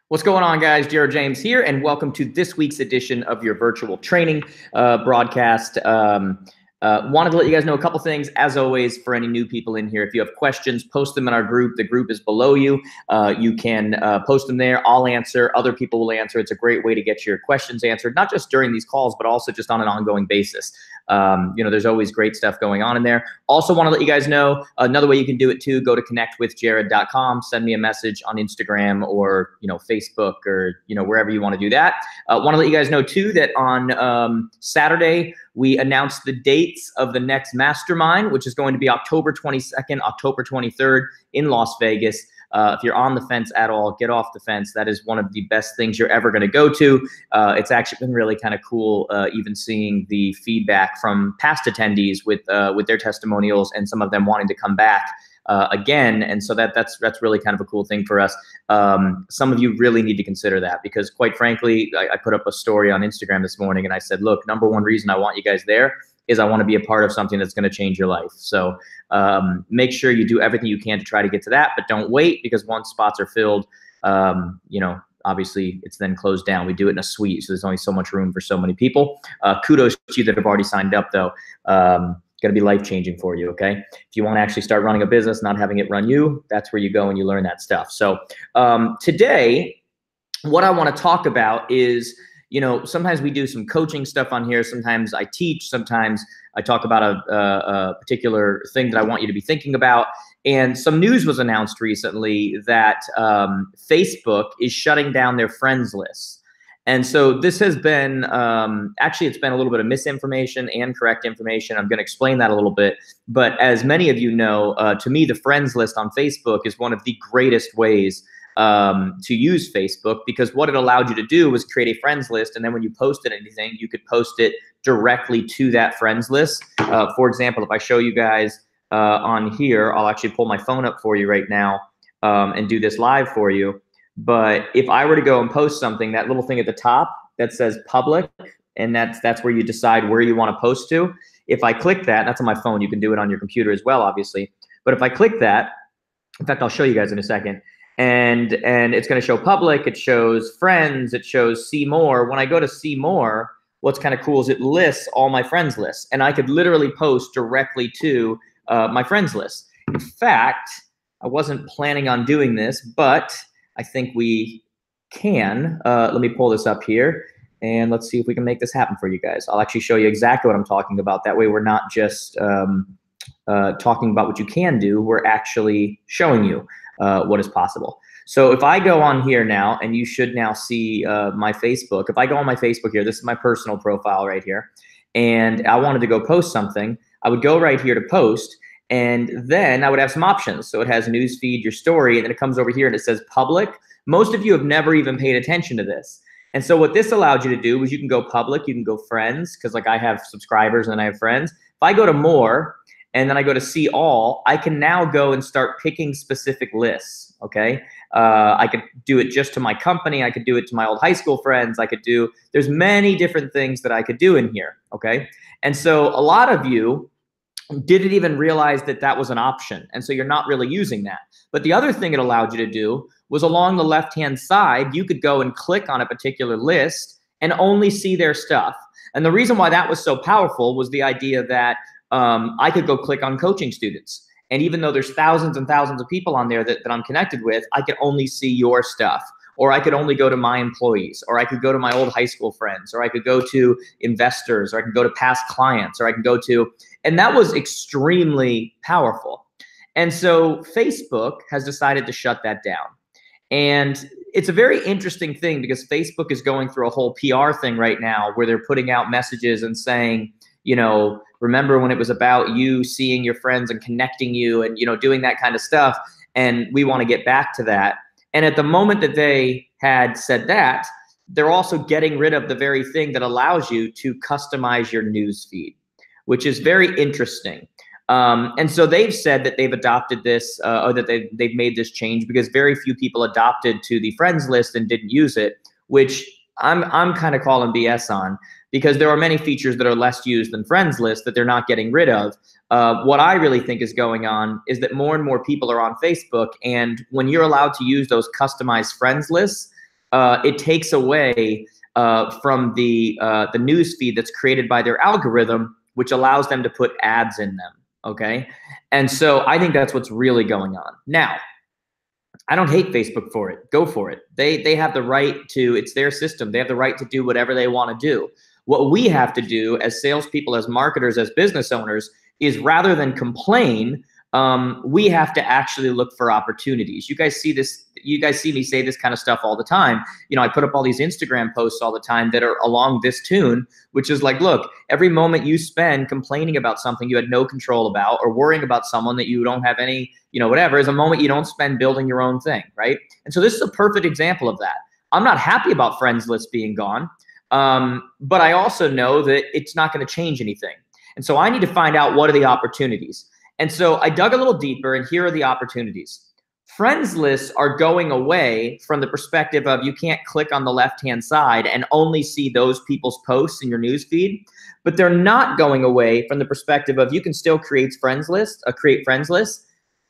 What's going on, guys? Jared James here, and welcome to this week's edition of your virtual training broadcast. Wanted to let you guys know a couple things. As always, for any new people in here, if you have questions, post them in our group. The group is below you. You can post them there. I'll answer. Other people will answer. It's a great way to get your questions answered, not just during these calls, but also just on an ongoing basis. There's always great stuff going on in there. Also want to let you guys know another way you can do it too. Go to connectwithjared.com, send me a message on Instagram or, Facebook or, wherever you want to do that. Want to let you guys know too that on Saturday, we announced the dates of the next mastermind, which is going to be October 22nd, October 23rd in Las Vegas. If you're on the fence at all, get off the fence. That is one of the best things you're ever going to go to. It's actually been really kind of cool, even seeing the feedback from past attendees with their testimonials and some of them wanting to come back again. And so that's really kind of a cool thing for us. Some of you really need to consider that because, quite frankly, I put up a story on Instagram this morning and I said, look, number one reason I want you guys there is I want to be a part of something that's going to change your life. So make sure you do everything you can to try to get to that, but don't wait because once spots are filled, obviously it's then closed down. We do it in a suite, so there's only so much room for so many people. Kudos to you that have already signed up though. Going to be life-changing for you, okay? If you want to actually start running a business, not having it run you, that's where you go and you learn that stuff. So today, what I want to talk about is, sometimes we do some coaching stuff on here. Sometimes I teach. Sometimes I talk about a particular thing that I want you to be thinking about. And some news was announced recently that Facebook is shutting down their friends lists. And so this has been, actually, it's been a little bit of misinformation and correct information. I'm going to explain that a little bit. But as many of you know, to me, the friends list on Facebook is one of the greatest ways to use Facebook, because what it allowed you to do was create a friends list. And then when you posted anything, you could post it directly to that friends list. For example, if I show you guys on here, I'll actually pull my phone up for you right now and do this live for you. But if I were to go and post something, that little thing at the top that says public, and that's where you decide where you want to post to. If I click that, that's on my phone. You can do it on your computer as well, obviously. But if I click that, in fact, I'll show you guys in a second. And it's going to show public. It shows friends. It shows see more. When I go to see more, what's kind of cool is it lists all my friends lists. And I could literally post directly to my friends list. In fact, I wasn't planning on doing this, but I think we can. Let me pull this up here and let's see if we can make this happen for you guys. I'll actually show you exactly what I'm talking about. That way we're not just talking about what you can do. We're actually showing you what is possible. So if I go on here now, and you should now see my Facebook. If I go on my Facebook here, this is my personal profile right here, and I wanted to go post something, I would go right here to post. And then I would have some options. So it has news feed, your story, and then it comes over here and it says public. Most of you have never even paid attention to this. And so what this allowed you to do was you can go public, you can go friends, because like I have subscribers and then I have friends. If I go to more and then I go to see all, I can now go and start picking specific lists, okay? I could do it just to my company. I could do it to my old high school friends. There's many different things that I could do in here, okay? And so a lot of you didn't even realize that that was an option. And so you're not really using that. But the other thing it allowed you to do was along the left-hand side, you could go and click on a particular list and only see their stuff. And the reason why that was so powerful was the idea that I could go click on coaching students. And even though there's thousands and thousands of people on there that I'm connected with, I could only see your stuff. Or I could only go to my employees, or I could go to my old high school friends, or I could go to investors, or I could go to past clients, or I could go to, and that was extremely powerful. And so Facebook has decided to shut that down. And it's a very interesting thing because Facebook is going through a whole PR thing right now where they're putting out messages and saying, remember when it was about you seeing your friends and connecting you and, doing that kind of stuff. And we want to get back to that. And at the moment that they had said that, they're also getting rid of the very thing that allows you to customize your news feed, which is very interesting. And so they've said that they've adopted this, or that they've made this change because very few people adopted to the friends list and didn't use it, which I'm kind of calling BS on, because there are many features that are less used than friends list that they're not getting rid of. What I really think is going on is that more and more people are on Facebook, and when you're allowed to use those customized friends lists, it takes away from the news feed that's created by their algorithm, which allows them to put ads in them. Okay, and so I think that's what's really going on now. I don't hate Facebook for it. Go for it. They have the right to, it's their system. They have the right to do whatever they want to do. What we have to do as salespeople, as marketers, as business owners, is rather than complain, we have to actually look for opportunities. You guys see this. You guys see me say this kind of stuff all the time. You know, I put up all these Instagram posts all the time that are along this tune, which is like, look, every moment you spend complaining about something you had no control about, or worrying about someone that you don't have any, you know, whatever, is a moment you don't spend building your own thing, right? And so this is a perfect example of that. I'm not happy about friends list being gone, but I also know that it's not going to change anything. And so I need to find out, what are the opportunities? And so I dug a little deeper, and here are the opportunities. Friends lists are going away from the perspective of you can't click on the left-hand side and only see those people's posts in your news feed, but they're not going away from the perspective of you can still create friends lists,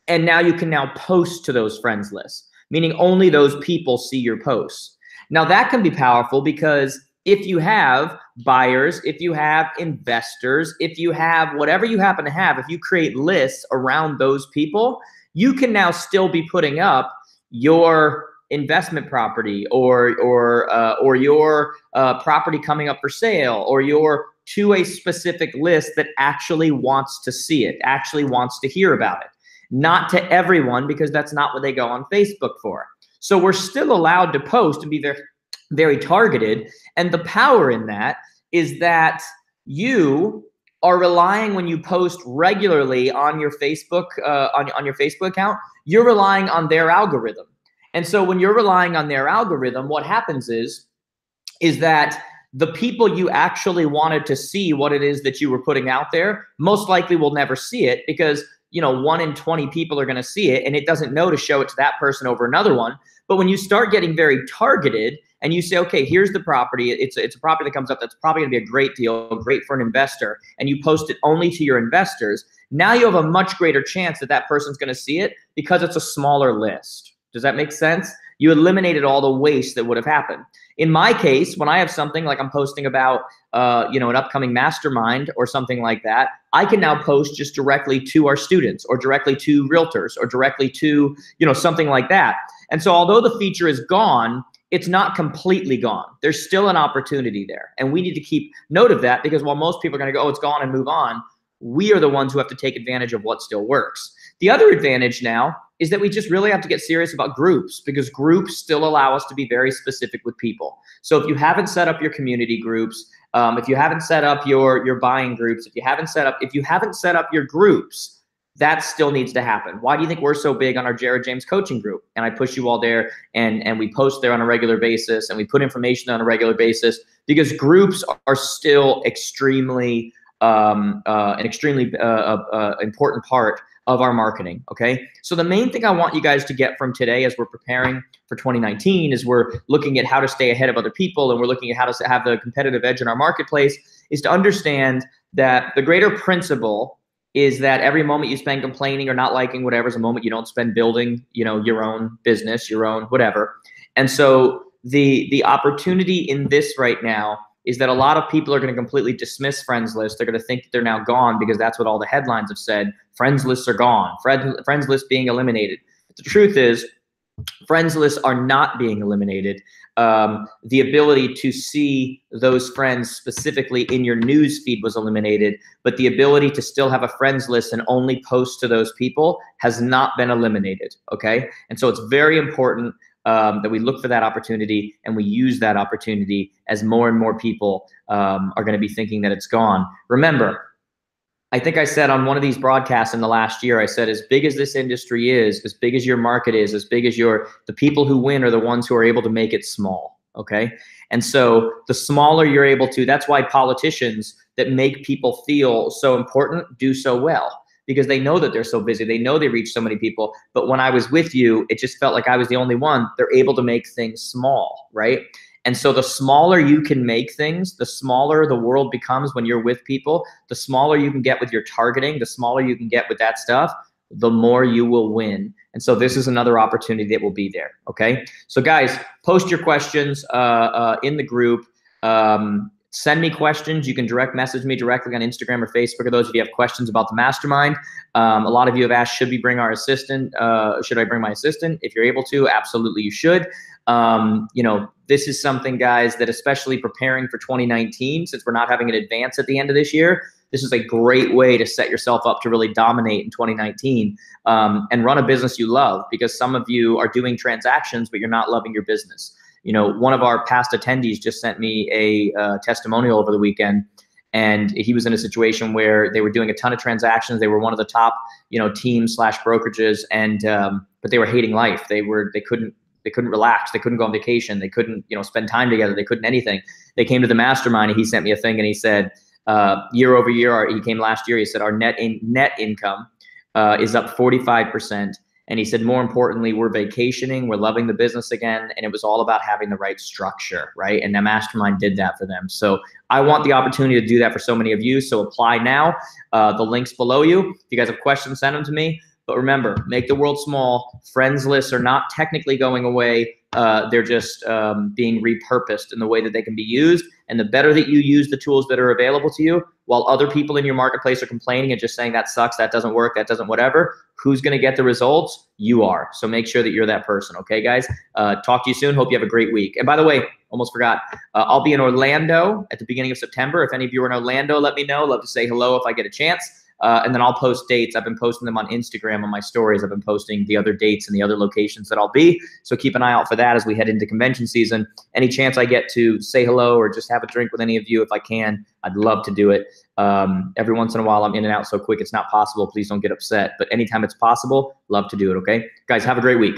and now you can now post to those friends lists, meaning only those people see your posts. Now that can be powerful, because if you have buyers, if you have investors, if you have whatever you happen to have, if you create lists around those people, you can now still be putting up your investment property or your property coming up for sale, or your to a specific list that actually wants to see it, actually wants to hear about it. Not to everyone, because that's not what they go on Facebook for. So we're still allowed to post and be very, very targeted. And the power in that is that you are relying, when you post regularly on your Facebook, on your Facebook account, you're relying on their algorithm. And so when you're relying on their algorithm, what happens is that the people you actually wanted to see what it is that you were putting out there most likely will never see it, because 1 in 20 people are going to see it, and it doesn't know to show it to that person over another one. But when you start getting very targeted and you say, okay, here's the property, it's a property that comes up that's probably going to be a great deal, great for an investor, and you post it only to your investors, now you have a much greater chance that that person's going to see it, because it's a smaller list. Does that make sense? You eliminated all the waste that would have happened. In my case, when I have something like I'm posting about, an upcoming mastermind or something like that, I can now post just directly to our students, or directly to realtors, or directly to, something like that. And so although the feature is gone, it's not completely gone. There's still an opportunity there. And we need to keep note of that, because while most people are going to go, oh, it's gone, and move on, we are the ones who have to take advantage of what still works. The other advantage now is that we just really have to get serious about groups, because groups still allow us to be very specific with people. So if you haven't set up your community groups, if you haven't set up your buying groups, if you haven't set up your groups, that still needs to happen. Why do you think we're so big on our Jared James coaching group? And I push you all there, and we post there on a regular basis, and we put information on a regular basis, because groups are still extremely an extremely important part of our marketing. Okay. So the main thing I want you guys to get from today, as we're preparing for 2019, is we're looking at how to stay ahead of other people, and we're looking at how to have the competitive edge in our marketplace, is to understand that the greater principle is that every moment you spend complaining or not liking whatever is a moment you don't spend building, your own business, your own whatever. And so the opportunity in this right now is that a lot of people are going to completely dismiss friends lists. They're going to think that they're now gone, because that's what all the headlines have said. Friends lists are gone. Friends lists being eliminated. But the truth is, friends lists are not being eliminated. The ability to see those friends specifically in your news feed was eliminated, but the ability to still have a friends list and only post to those people has not been eliminated. Okay. And so it's very important that we look for that opportunity, and we use that opportunity as more and more people are going to be thinking that it's gone. Remember, I think I said on one of these broadcasts in the last year, I said, as big as this industry is, as big as your market is, as big as the people who win are the ones who are able to make it small. Okay. And so the smaller you're able to, that's why politicians that make people feel so important do so well, because they know that they're so busy. They know they reach so many people. But when I was with you, it just felt like I was the only one. They're able to make things small, right? And so the smaller you can make things, the smaller the world becomes when you're with people, the smaller you can get with your targeting, the smaller you can get with that stuff, the more you will win. And so this is another opportunity that will be there. Okay. So guys, post your questions in the group. Send me questions. You can direct message me directly on Instagram or Facebook, or those of you have questions about the mastermind. A lot of you have asked, should we bring our assistant? Should I bring my assistant? If you're able to, absolutely you should. You know, this is something, guys, that especially preparing for 2019, since we're not having an advance at the end of this year, this is a great way to set yourself up to really dominate in 2019 and run a business you love, because some of you are doing transactions, but you're not loving your business. You know, one of our past attendees just sent me a testimonial over the weekend, and he was in a situation where they were doing a ton of transactions. They were one of the top, you know, teams / brokerages, and but they were hating life. They couldn't relax. They couldn't go on vacation. They couldn't, you know, spend time together. They couldn't anything. They came to the mastermind, and he sent me a thing, and he said, year over year, he came last year. He said our net income is up 45%. And he said, more importantly, we're vacationing, we're loving the business again. And it was all about having the right structure, right? And the mastermind did that for them. So I want the opportunity to do that for so many of you. So apply now. The link's below you. If you guys have questions, send them to me. But remember, make the world small. Friends lists are not technically going away. They're just being repurposed in the way that they can be used. And the better that you use the tools that are available to you, while other people in your marketplace are complaining and just saying that sucks, that doesn't work, that doesn't whatever, who's going to get the results? You are. So make sure that you're that person. Okay, guys? Talk to you soon. Hope you have a great week. And by the way, almost forgot, I'll be in Orlando at the beginning of September. If any of you are in Orlando, let me know. Love to say hello if I get a chance. And then I'll post dates. I've been posting them on Instagram on my stories. I've been posting the other dates and the other locations that I'll be. So keep an eye out for that as we head into convention season. Any chance I get to say hello or just have a drink with any of you, if I can, I'd love to do it. Every once in a while, I'm in and out so quick it's not possible. Please don't get upset. But anytime it's possible, love to do it, okay? Guys, have a great week.